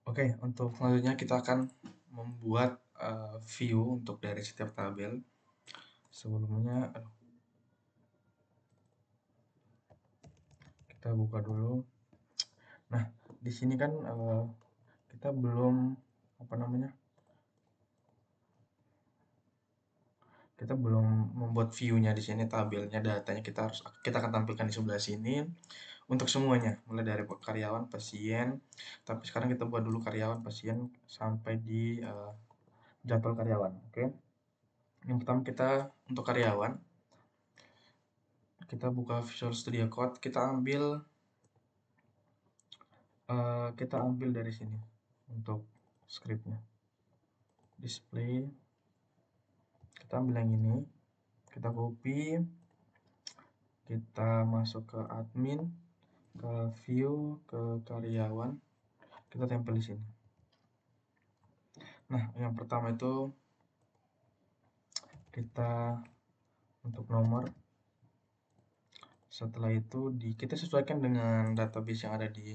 Oke, untuk selanjutnya kita akan membuat view untuk dari setiap tabel. Sebelumnya, kita buka dulu. Nah, di sini kan kita belum apa namanya? Kita belum membuat view-nya di sini, tabelnya, datanya kita akan tampilkan di sebelah sini untuk semuanya, mulai dari karyawan, pasien. Tapi sekarang kita buat dulu karyawan, pasien sampai di jadwal karyawan. Oke. Yang pertama kita untuk karyawan, kita buka Visual Studio Code, kita ambil dari sini untuk scriptnya, display, kita ambil yang ini, kita copy, kita masuk ke admin, ke view, ke karyawan, kita tempel di sini. Nah, yang pertama itu kita untuk nomor. Setelah itu kita sesuaikan dengan database yang ada di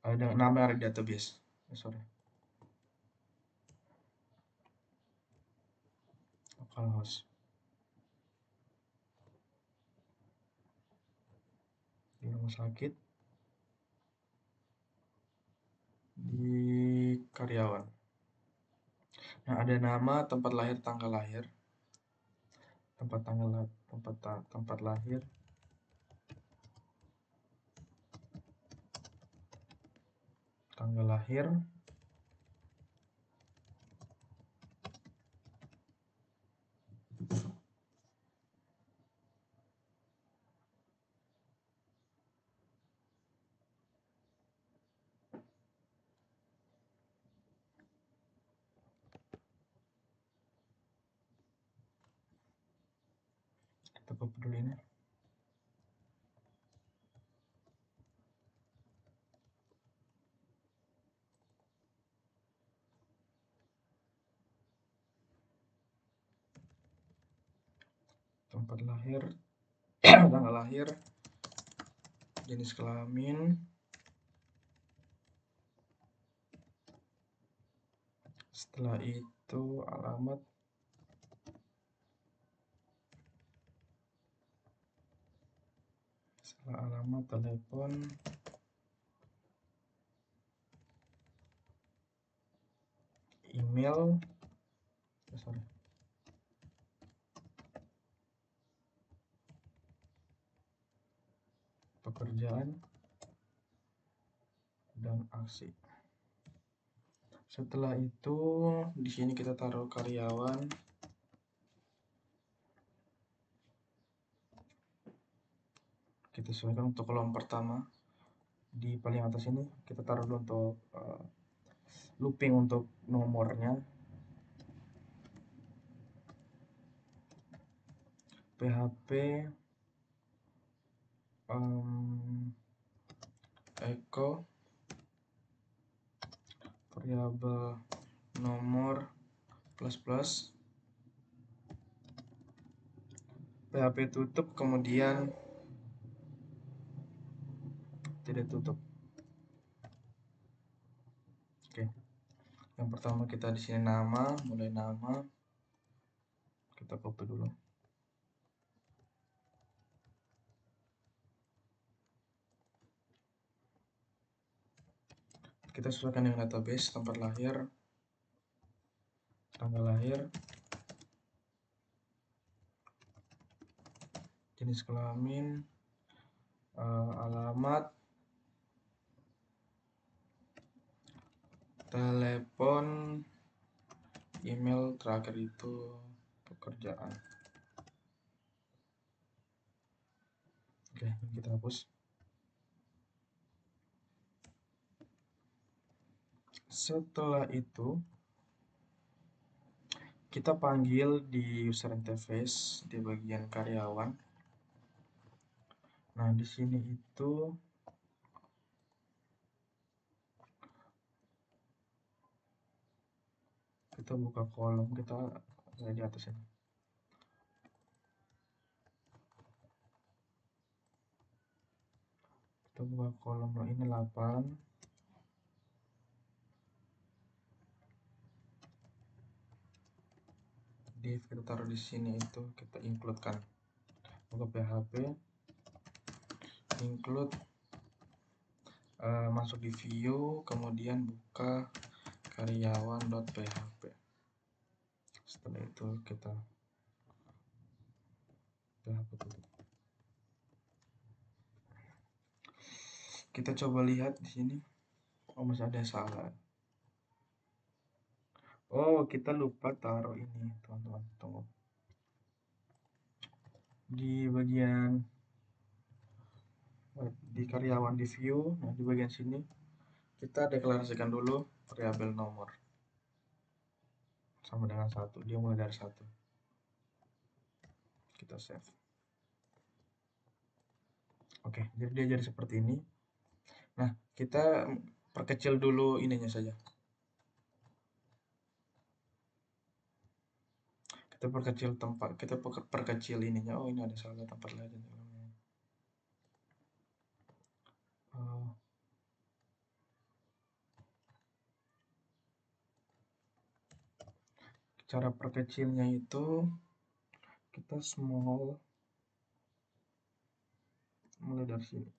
dengan nama yang ada di database. Sorry. Localhost. Di rumah sakit, di karyawan. Nah, ada nama, tempat lahir, tanggal lahir, tempat lahir, tanggal lahir, kita copy dulu ini. Tempat lahir, tanggal lahir, jenis kelamin, setelah itu alamat, telepon, email, pekerjaan, dan aksi. Setelah itu di sini kita taruh karyawan. Kita sesuaikan untuk kolom pertama di paling atas ini, kita taruh dulu untuk looping untuk nomornya, PHP echo variabel nomor plus PHP tutup, kemudian tidak tutup. Oke. Yang pertama kita di sini nama, mulai nama. Kita copy dulu. Kita sesuaikan dengan database, tempat lahir, tanggal lahir, jenis kelamin, alamat, telepon, email, terakhir itu pekerjaan. Oke, kita hapus. Setelah itu kita panggil di user interface di bagian karyawan. Nah, di sini itu kita buka kolom, kita ada di atas ini. Kita buka kolom ini 8. Div kita taruh di sini, itu kita include kan. Buka PHP, include, masuk di view, kemudian buka karyawan.php. Setelah itu kita PHP tutup. Kita coba lihat di sini. Oh, masih ada yang salah. Oh, kita lupa taruh ini, teman-teman. Tunggu. Di bagian di karyawan di view, nah di bagian sini kita deklarasikan dulu variabel nomor sama dengan 1. Dia mulai dari 1. Kita save. Oke, jadi dia jadi seperti ini. Nah, kita perkecil dulu ininya saja. Kita perkecil tempat, kita perkecil ininya. Oh, ini ada salah tempat lain. Cara perkecilnya itu kita small, mulai dari sini.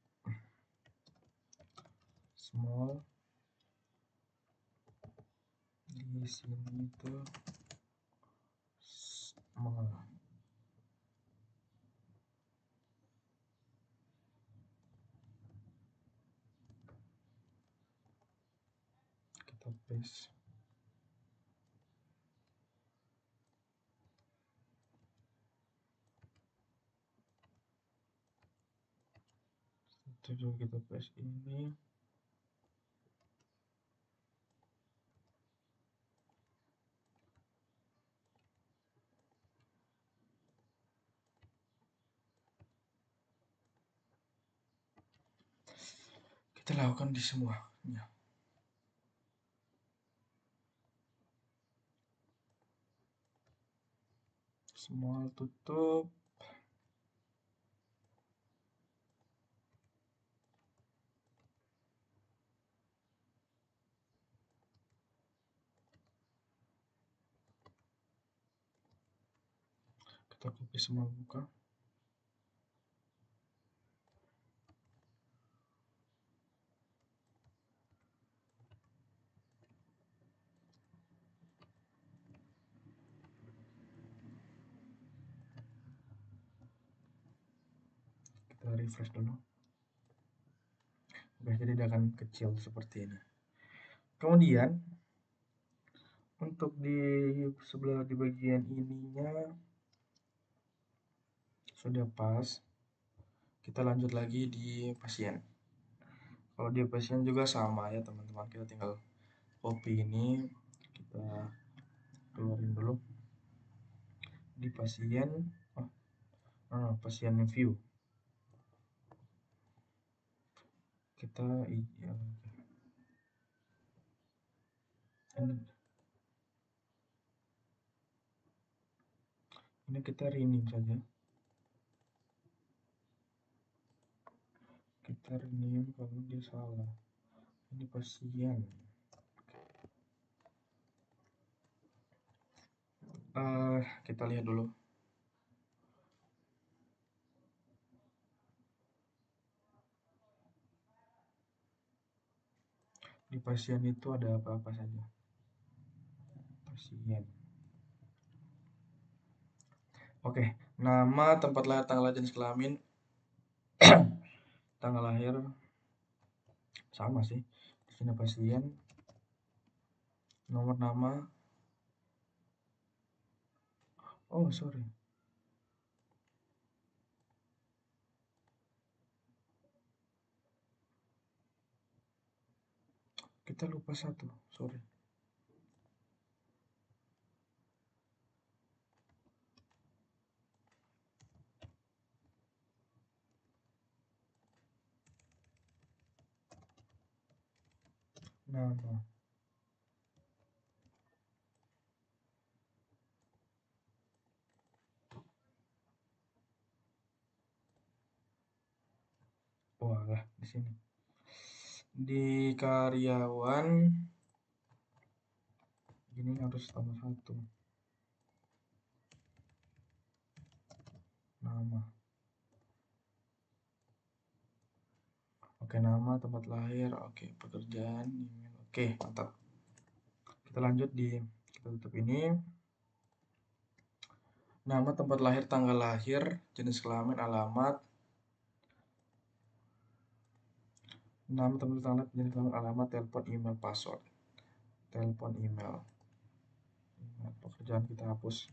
Small, di sini itu small. Kita paste. Itu juga kita paste ini. Kita lakukan di semuanya. Small, tutup. Kita copy semua, buka. Kita refresh dulu. Oke, jadi dia akan kecil seperti ini. Kemudian untuk di sebelah di bagian ininya sudah pas. Kita lanjut lagi di pasien. Kalau di pasien juga sama ya teman-teman, kita tinggal copy ini, kita keluarin dulu di pasien. Pasien view. Kita ini kita rename saja. Kita rename kalau dia salah. Ini pasien. Kita lihat dulu. Di pasien itu ada apa-apa saja. Pasien. Oke, nama, tempat lahir, tanggal lahir, jenis kelamin, tanggal lahir sama sih. Di sini pasien, nomor nama. Oh, sorry. Kita lupa satu, sorry. Nama. Wah, lah di sini. Di karyawan ini harus tambah satu. Nama. Oke, nama, tempat lahir, oke, pekerjaan, email. Oke, mantap. Kita lanjut kita tutup ini. Nama, tempat lahir, tanggal lahir, jenis kelamin, alamat. Nama, tempat lahir, jenis kelamin, alamat, telepon, email, password. Telepon, email. Pekerjaan kita hapus.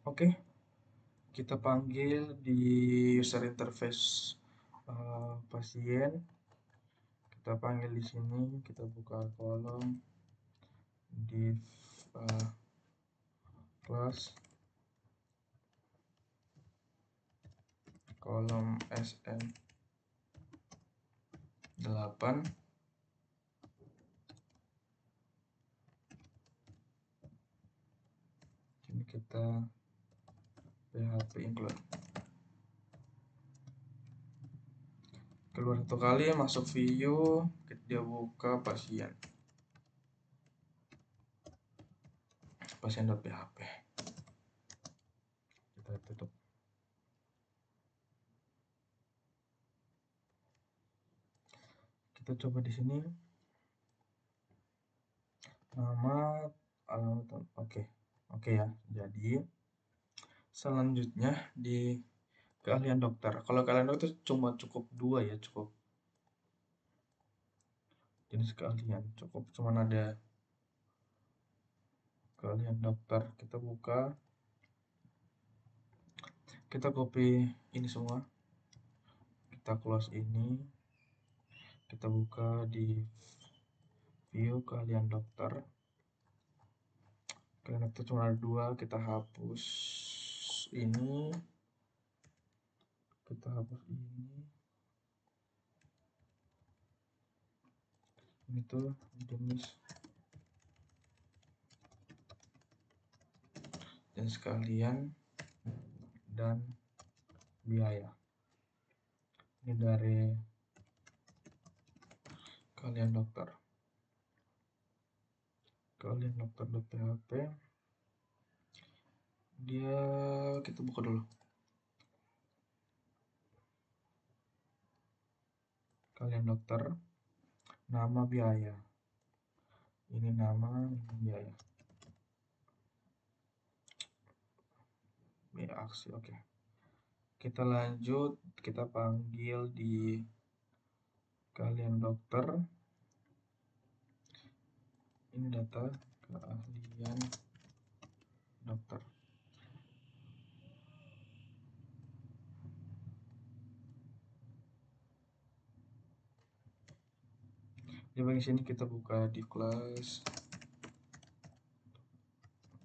Oke, kita panggil di user interface pasien. Kita panggil di sini, kita buka kolom div class, kolom sn8. Ini kita php include. Keluar satu kali, masuk view, dia buka pasien.php. Kita tutup. Kita coba di sini. Nama, alamat, oke ya. Jadi selanjutnya di keahlian dokter. Kalau keahlian dokter cuma cukup 2 ya, cukup jenis keahlian, cuman ada keahlian dokter. Kita buka, kita copy ini semua, kita close ini, kita buka di view keahlian dokter. Keahlian dokter cuma ada 2, kita hapus ini, ini tuh jenis keahlian dan biaya. Ini dari keahlian dokter. Keahlian dokter.php. Dia kita buka dulu. Keahlian dokter, nama, biaya. Ini nama, ini biaya. Biaya aksi, oke. Kita lanjut, kita panggil di keahlian dokter. Ini data keahlian dokter. Di bagian sini kita buka di kelas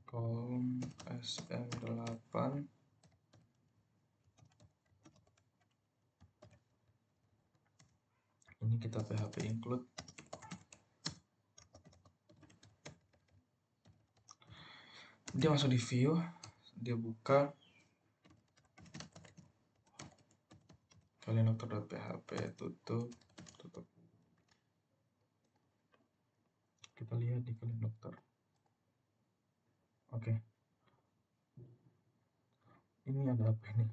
kolom sn8. Ini kita php include. Dia masuk di view, dia buka keahlian dokter.php, tutup. Kita lihat di keahlian dokter. Oke. Ini ada apa ini?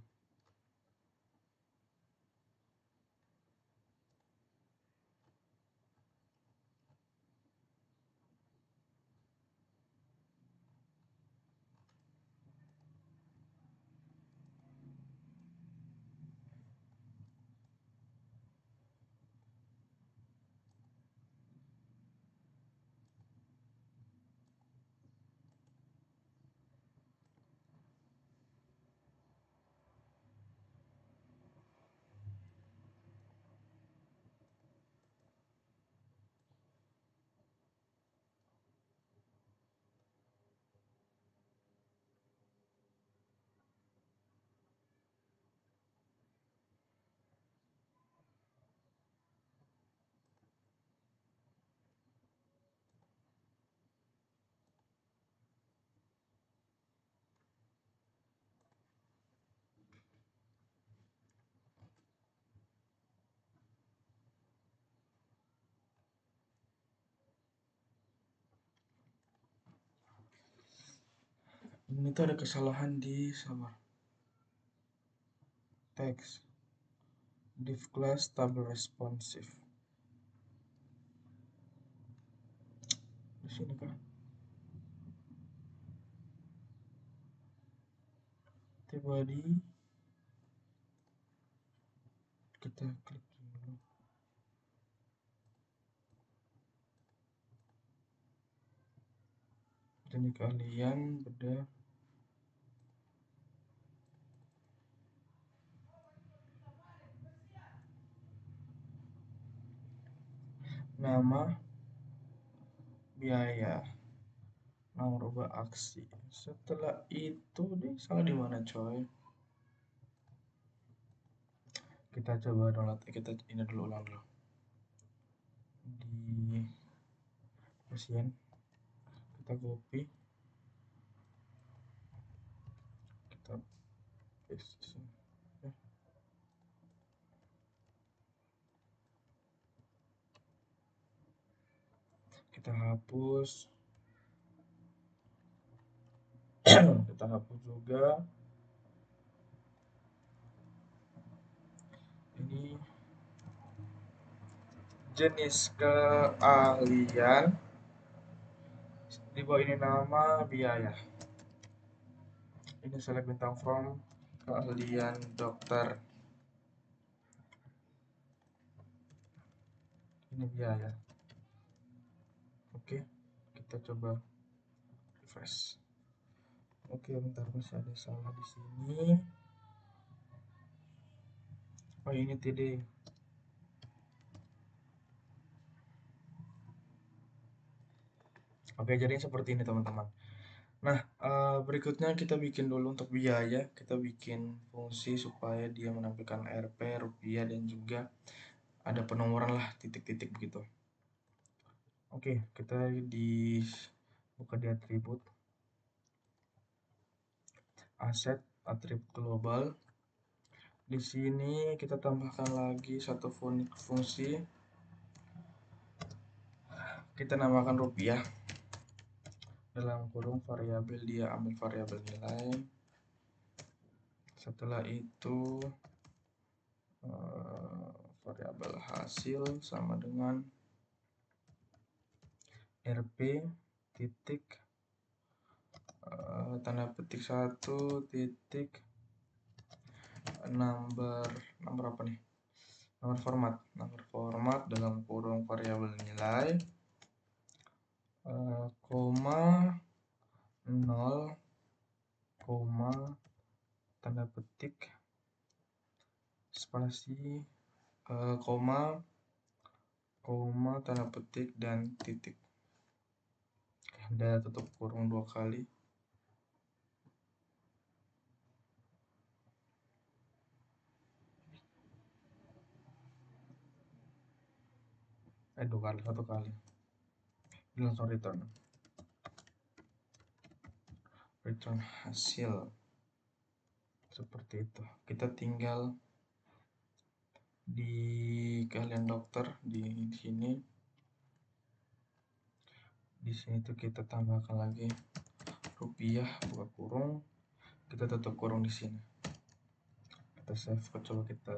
Ini tuh ada kesalahan di sabar teks div class table responsive di sini kah tiba di kita klik dulu. Jadi kalian beda nama biaya nomor ubah aksi. Setelah itu deh salah di mana coy? Kita coba download, kita ini dulu ulang dulu di pasien, kita copy, kita paste di sini. Kita hapus kita hapus juga ini jenis keahlian, di bawah ini nama biaya, ini select bintang from keahlian dokter, ini biaya. Oke, kita coba refresh. Oke, bentar, masih ada salah di sini. Oh, ini TD. Oke, jadi seperti ini teman-teman. Nah, berikutnya kita bikin dulu untuk biaya. Kita bikin fungsi supaya dia menampilkan Rp, rupiah, dan juga ada penomoran lah, titik-titik begitu. Oke, kita buka di atribut. Aset, atribut global. Di sini kita tambahkan lagi satu fungsi. Kita namakan rupiah. Dalam kurung variabel dia ambil variabel nilai. Setelah itu variabel hasil sama dengan Rp titik tanda petik 1 titik number apa nih, nomor format dalam kurung variabel nilai koma 0 koma tanda petik spasi koma tanda petik dan titik. Udah tutup kurung 2 kali. Satu kali. Ini langsung return hasil seperti itu. Kita tinggal di keahlian dokter di sini. Di sini tuh kita tambahkan lagi rupiah, buka kurung, kita tutup kurung di sini. Kita save, coba kita.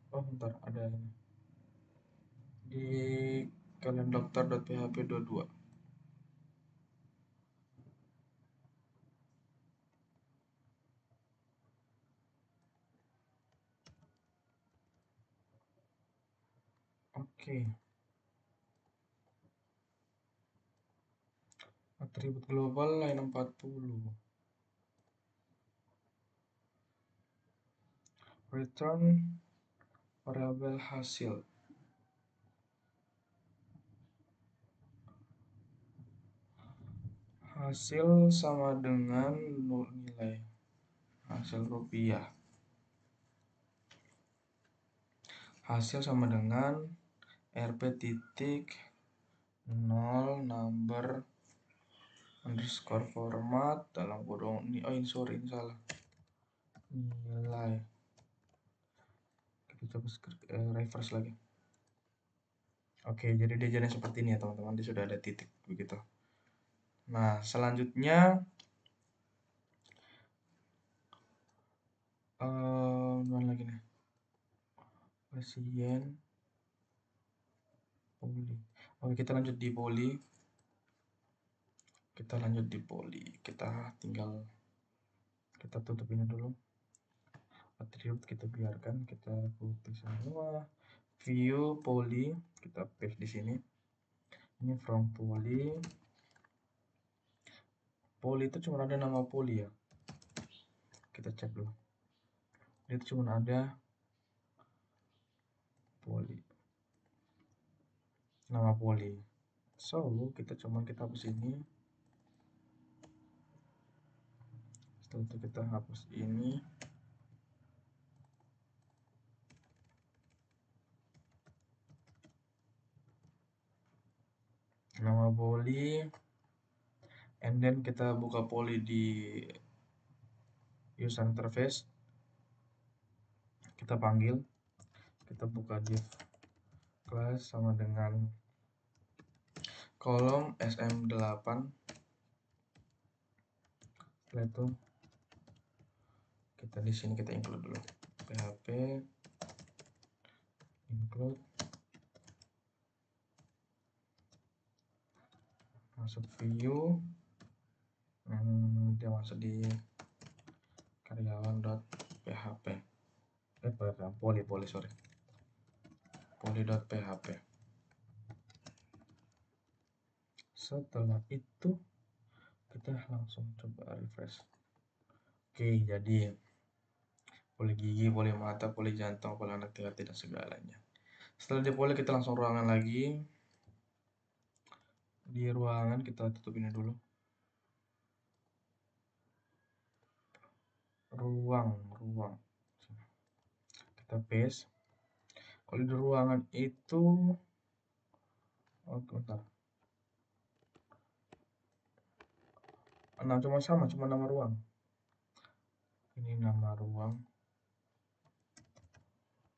Oh, bentar, ada ini. Di keahlian dokter.php 22. Oke. Atribut global line 40. Return variabel hasil. Hasil sama dengan nilai hasil rupiah. Hasil sama dengan Rp titik 0 number underscore format dalam kurung ini. Oh, ini sorry, ini salah. Nilai. Kita coba refresh lagi. Oke, jadi dia jadi seperti ini ya teman-teman. Dia sudah ada titik begitu. Nah, selanjutnya mana lagi nih? Pasien poli. Oke, kita lanjut di poli. Kita tinggal kita tutup ini dulu. Atribut kita biarkan, kita copy semua. View poli, kita paste di sini. Ini from poli. Poli itu cuma ada nama poli ya. Kita cek dulu. Itu cuma ada poli. Nama poli. So, kita hapus ini. Setelah itu kita hapus ini. Nama poli. And then kita buka poli di user interface. Kita panggil. Kita buka div class sama dengan kolom sm8. Setelah itu kita di sini kita include dulu php include, masuk view, dia masuk di karyawan.php, poli.php. Setelah itu kita langsung coba refresh. Oke, jadi poli gigi, poli mata, poli jantung, poli anak hati dan segalanya. Setelah di poli kita langsung ruangan lagi. Di ruangan kita tutup ini dulu. Ruang. Kita paste. Kalau di ruangan itu, bentar. Nah, cuma nama ruang. Ini nama ruang.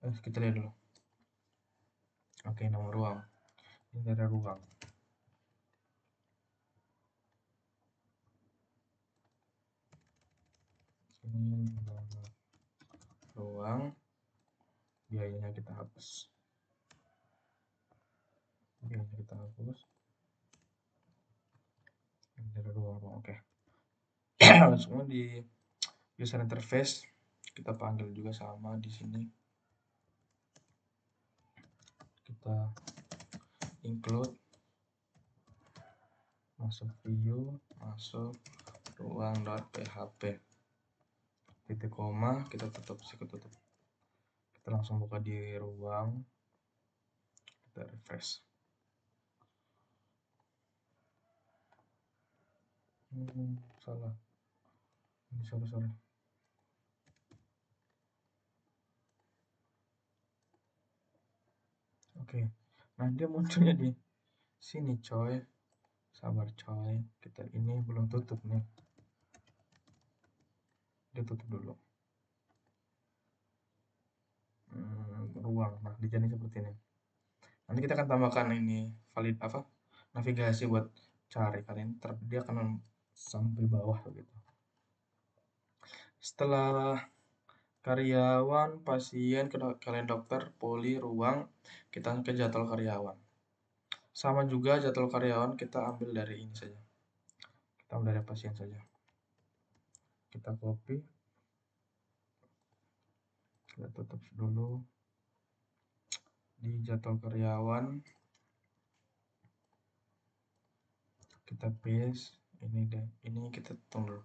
Kita lihat dulu. Oke, nama ruang. Ini ada ruang. Ini nama ruang. Biayanya kita hapus. Ini ada ruang. Oke. Langsung di user interface kita panggil juga sama di sini. Kita include, masuk view, masuk ruang.php, titik koma, kita tutup. Kita langsung buka di ruang, kita refresh. Salah. Ini sorry. Oke. Nah, dia munculnya di sini, coy. Sabar, coy. Kita ini belum tutup nih. Dia tutup dulu. Ruang. Nah, dijadiin seperti ini. Nanti kita akan tambahkan ini valid navigasi buat cari kalian. Dia akan sampai bawah begitu. Setelah karyawan, pasien, kalian dokter, poli, ruang, kita ke jadwal karyawan. Sama juga jadwal karyawan kita ambil dari ini saja. Kita ambil dari pasien saja. Kita copy. Kita tutup dulu. Di jadwal karyawan kita paste ini kita tunggu.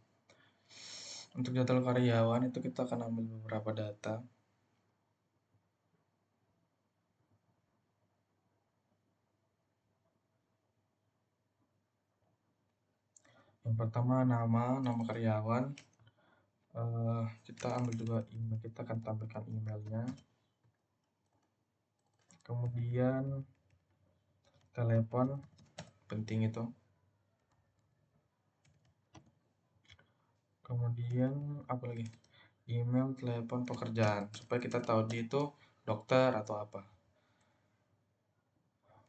Untuk jadwal karyawan itu kita akan ambil beberapa data. Yang pertama nama karyawan. Kita ambil juga email, kita akan tampilkan emailnya. Kemudian telepon, penting itu. Kemudian apa lagi? Email, telepon, pekerjaan, supaya kita tahu dia itu dokter atau apa.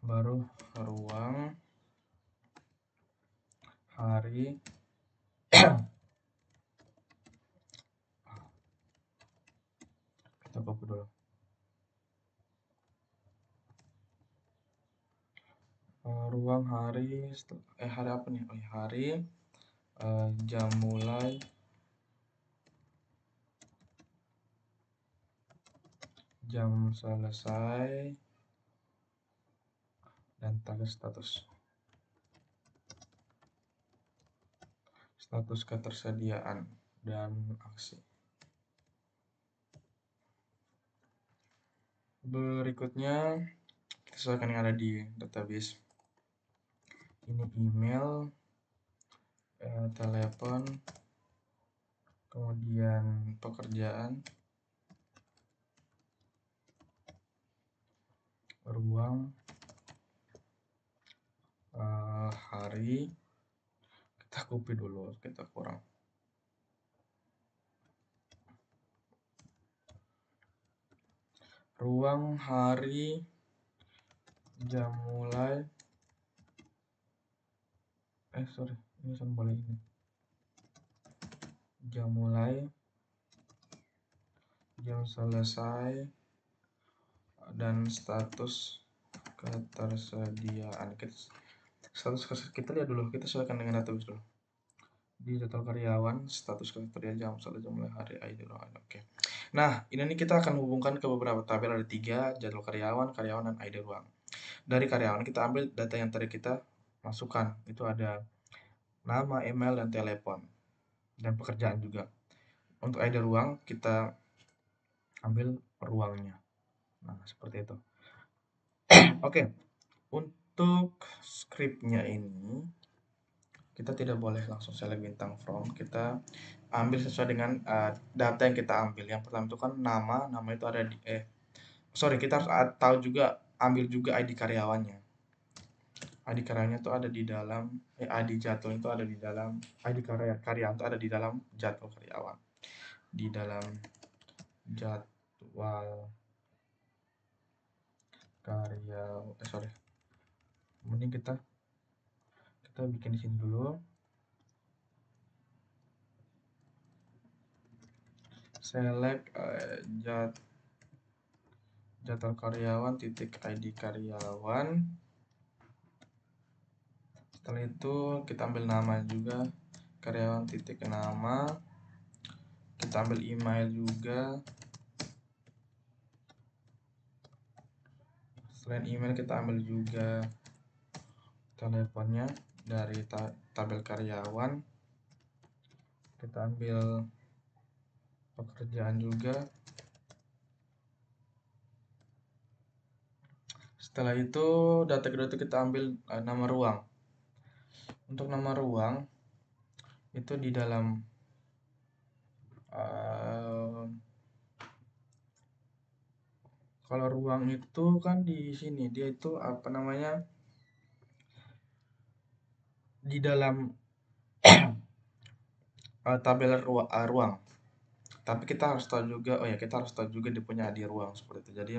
Baru ruang, hari kita copy dulu. Ruang hari hari apa nih? Oh, hari jam mulai, jam selesai, dan tag status ketersediaan dan aksi. Berikutnya kita sesuaikan yang ada di database. Ini email, telepon, kemudian pekerjaan, ruang, hari, kita copy dulu, kita kurang. Ruang, hari, jam mulai, ini simbol ini. Jam mulai, jam selesai, dan status ketersediaan. Kita lihat dulu, kita sesuaikan dengan database dulu. Di jadwal karyawan, status ketersediaan jam mulai hari ID ruangan. Oke. Nah, ini nih kita akan hubungkan ke beberapa tabel, ada 3, jadwal karyawan, dan ID ruang. Dari karyawan kita ambil data yang tadi kita masukkan, itu ada nama, email, dan telepon, dan pekerjaan juga. Untuk ID ruang kita ambil ruangnya. Nah, seperti itu. Oke. Untuk scriptnya ini kita tidak boleh langsung select bintang from, kita ambil sesuai dengan data yang kita ambil. Yang pertama itu kan nama itu ada di kita harus tahu juga, ambil juga ID karyawannya. ID karyawannya itu ada di dalam ID jadwal itu ada di dalam ID karyawan itu ada di dalam jadwal karyawan. Di dalam jadwal karyawan, mending kita bikin di sini dulu. Select jadwal karyawan titik ID karyawan. Setelah itu kita ambil nama juga, karyawan titik nama. Kita ambil email juga. Selain email kita ambil juga teleponnya dari tabel karyawan. Kita ambil pekerjaan juga. Setelah itu data kedua itu kita ambil nama ruang. Untuk nama ruang itu di dalam kalau ruang itu kan di sini dia itu apa namanya, di dalam tabel ruang. Tapi kita harus tahu juga, dia punya ID ruang seperti itu. Jadi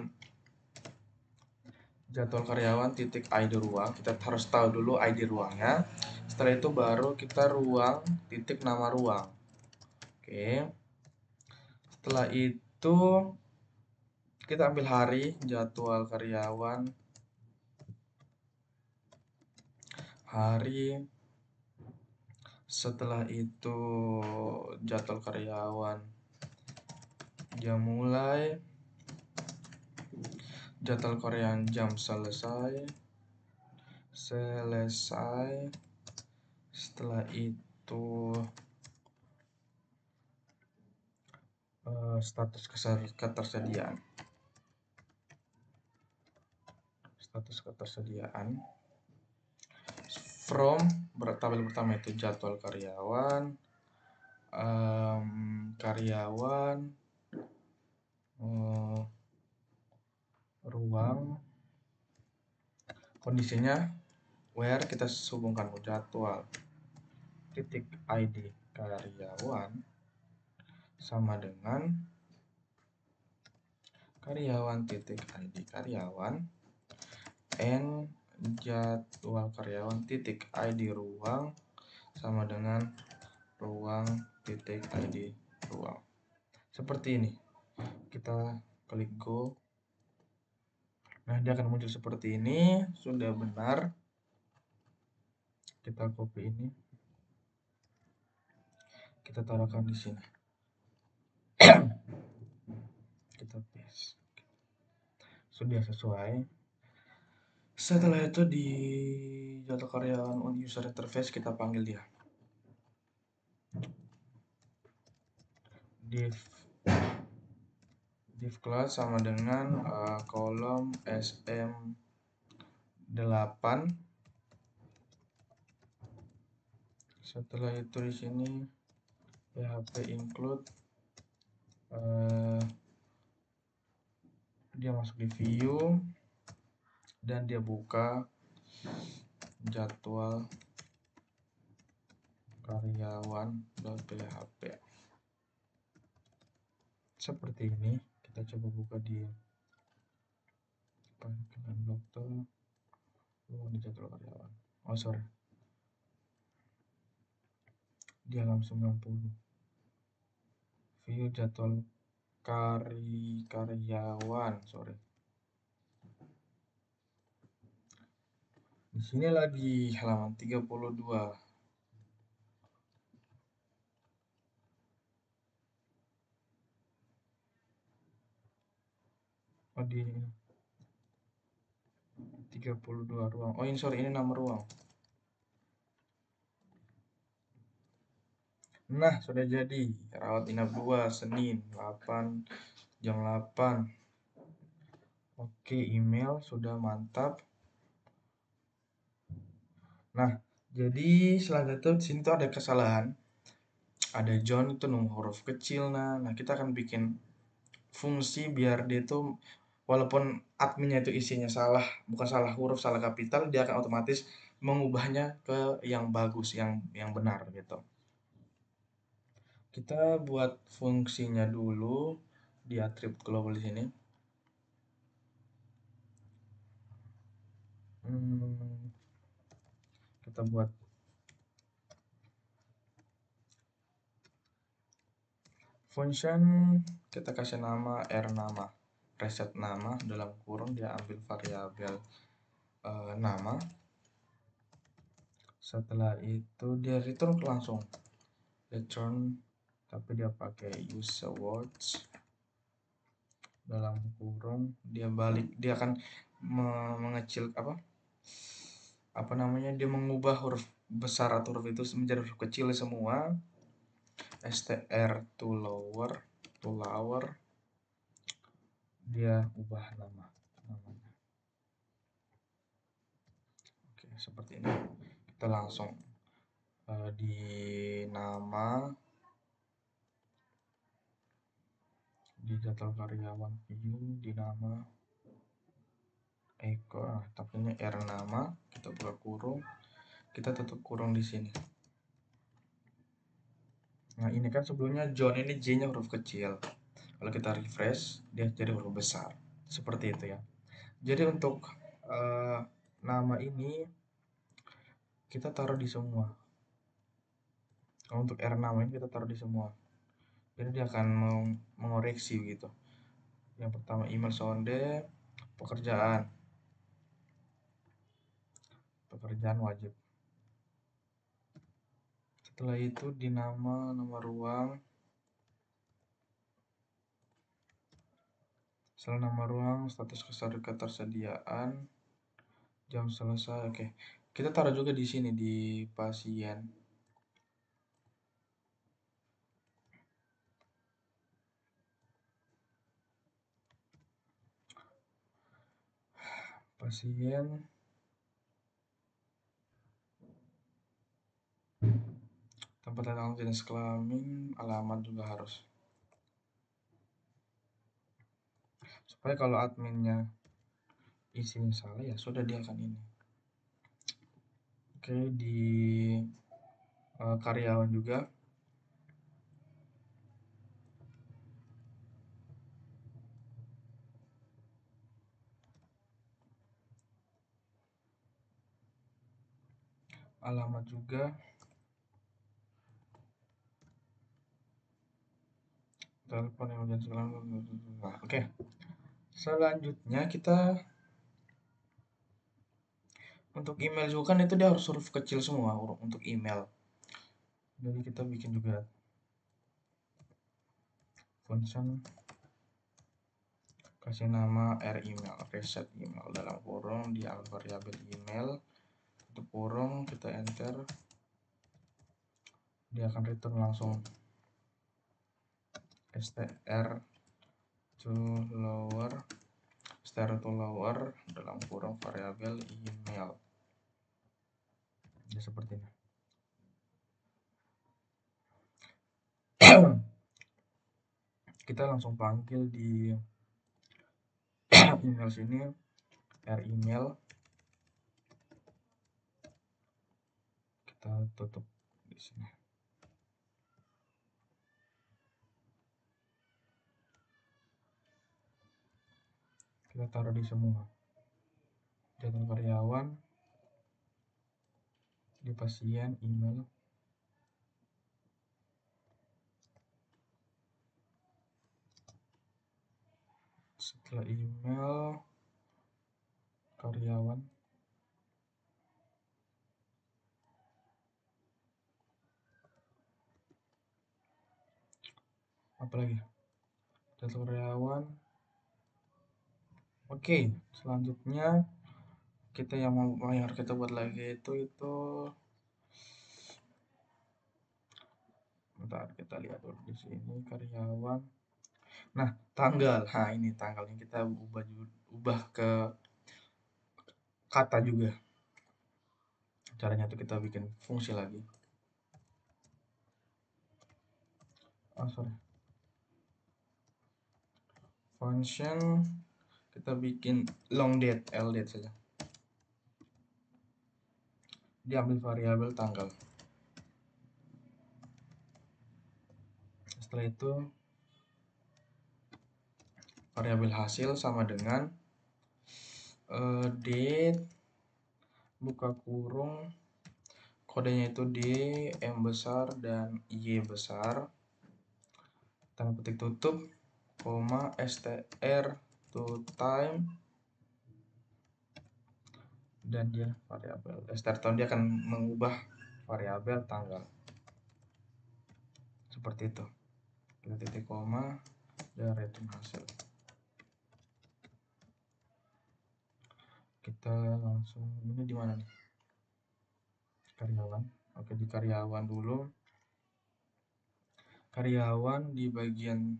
jadwal karyawan titik ID ruang, kita harus tahu dulu ID ruangnya. Setelah itu baru kita ruang titik nama ruang. Oke. Setelah itu kita ambil hari, jadwal karyawan, hari. Setelah itu jadwal karyawan, jam mulai, jadwal karyawan jam selesai. Setelah itu status ketersediaan. From tabel pertama itu jadwal karyawan, ruang, kondisinya where kita hubungkan jadwal titik ID karyawan sama dengan karyawan titik ID karyawan and jadwal karyawan titik ID ruang sama dengan ruang titik ID ruang. Seperti ini. Kita klik go. Nah, dia akan muncul seperti ini. Sudah benar. Kita copy ini. Kita taruhkan di sini. Kita paste. Sudah sesuai. Setelah itu di jadwal karyawan on user interface kita panggil dia. Div class sama dengan kolom sm8. Setelah itu di sini php include, dia masuk di view dan dia buka jadwal karyawan.php. Seperti ini. Kita coba buka di panggilan dokter di jadwal karyawan. Oh sorry, di halaman 90 view jadwal karyawan, sorry. Di sini lagi halaman 32. Oh, di 32 ruang. Oh, ini sorry, ini nama ruang. Nah, sudah jadi. Rawat inap 2 Senin 8 jam 8. Oke, email sudah mantap. Nah, jadi selanjutnya di sini tuh ada kesalahan. Ada John itu nomor huruf kecil. Nah, kita akan bikin fungsi biar dia tuh walaupun adminnya itu isinya salah, bukan salah huruf, salah kapital, dia akan otomatis mengubahnya ke yang bagus, yang benar gitu. Kita buat fungsinya dulu di atribut global di sini. Kita buat function, kita kasih nama r_nama, reset nama dalam kurung, dia ambil variabel nama. Setelah itu dia return langsung return, tapi dia pakai use words dalam kurung, dia balik, dia akan mengecil apa namanya, dia mengubah huruf besar atau huruf itu menjadi huruf kecil semua. str to lower, dia ubah namanya. Oke, seperti ini. Kita langsung di nama, di jadwal karyawan view, di nama Eko, tapi ini r_nama, kita buka kurung, kita tutup kurung di sini. Nah, ini kan sebelumnya John, ini J-nya huruf kecil. Kalau kita refresh, dia jadi huruf besar. Seperti itu ya. Jadi untuk nama ini kita taruh di semua. Kalau untuk r_nama ini kita taruh di semua. Jadi dia akan mengoreksi gitu. Yang pertama email sonde, pekerjaan wajib. Setelah itu di nama ruang. Setelah nama ruang, status ketersediaan, jam selesai. Oke. Kita taruh juga di sini di pasien. Tempat tanggal jenis kelamin, alamat juga harus. Supaya kalau adminnya isinya salah ya sudah, dia akan ini. Oke, di karyawan juga. Alamat juga. telepon yang urgent sekarang. Oke. Selanjutnya kita untuk email juga kan itu dia harus huruf kecil semua untuk email. Jadi kita bikin juga function kasih nama email, reset email dalam kurung di variabel email, tutup kurung, kita enter, dia akan return langsung str to lower dalam kurung variabel email. Ya seperti ini. Kita langsung panggil di email sini email, kita tutup di sini. Kita taruh di semua jadwal karyawan, di pasien, email. Setelah email, karyawan, apalagi jadwal karyawan. Oke, selanjutnya kita yang harus kita buat lagi itu bentar, kita lihat dulu di sini karyawan. Nah, tanggal. Nah, ini tanggalnya kita ubah ke kata juga. Caranya itu kita bikin fungsi lagi. Function kita bikin long date, ldate saja. Diambil variabel tanggal. Setelah itu variabel hasil sama dengan date buka kurung, kodenya itu D, M besar dan Y besar, tanda petik tutup, koma, str to time, dan dia variabel start time, dia akan mengubah variabel tanggal seperti itu. Kita titik koma dan return hasil. Kita langsung ini di mana nih, karyawan. Oke, di karyawan dulu. Karyawan di bagian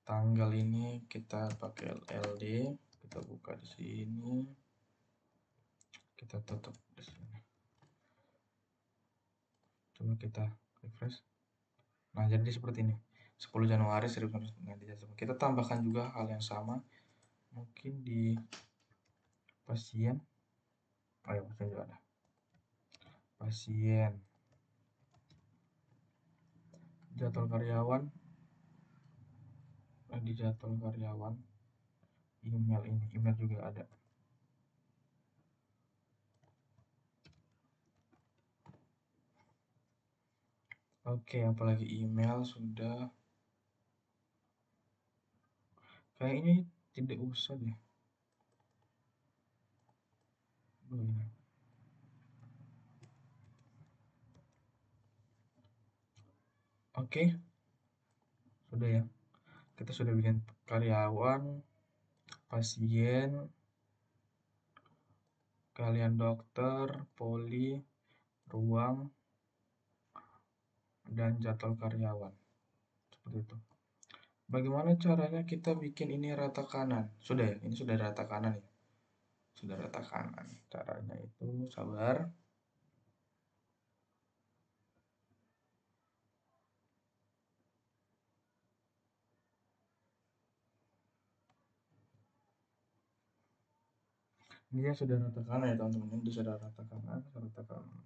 tanggal ini kita pakai LD, kita buka di sini, kita tutup di sini. Coba kita refresh. Nah, jadi seperti ini. 10 Januari 1991. Kita tambahkan juga hal yang sama. Mungkin di pasien. Oh ya, pasien juga ada. Pasien. Jadwal karyawan. Di jadwal karyawan. Email ini. Email juga ada. Oke, apalagi email sudah. Kayak ini tidak usah deh. Oke, sudah ya. Kita sudah bikin karyawan, pasien, kalian dokter, poli, ruang, dan jadwal karyawan. Seperti itu. Bagaimana caranya kita bikin ini rata kanan? Sudah ya, ini sudah rata kanan ya. Sudah rata kanan. Caranya itu sabar. Dia sudah rata kanan ya teman-teman. Ini sudah rata kanan, rata kanan.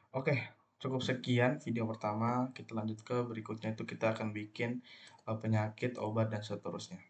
Oke, cukup sekian video pertama. Kita lanjut ke berikutnya, itu kita akan bikin penyakit, obat, dan seterusnya.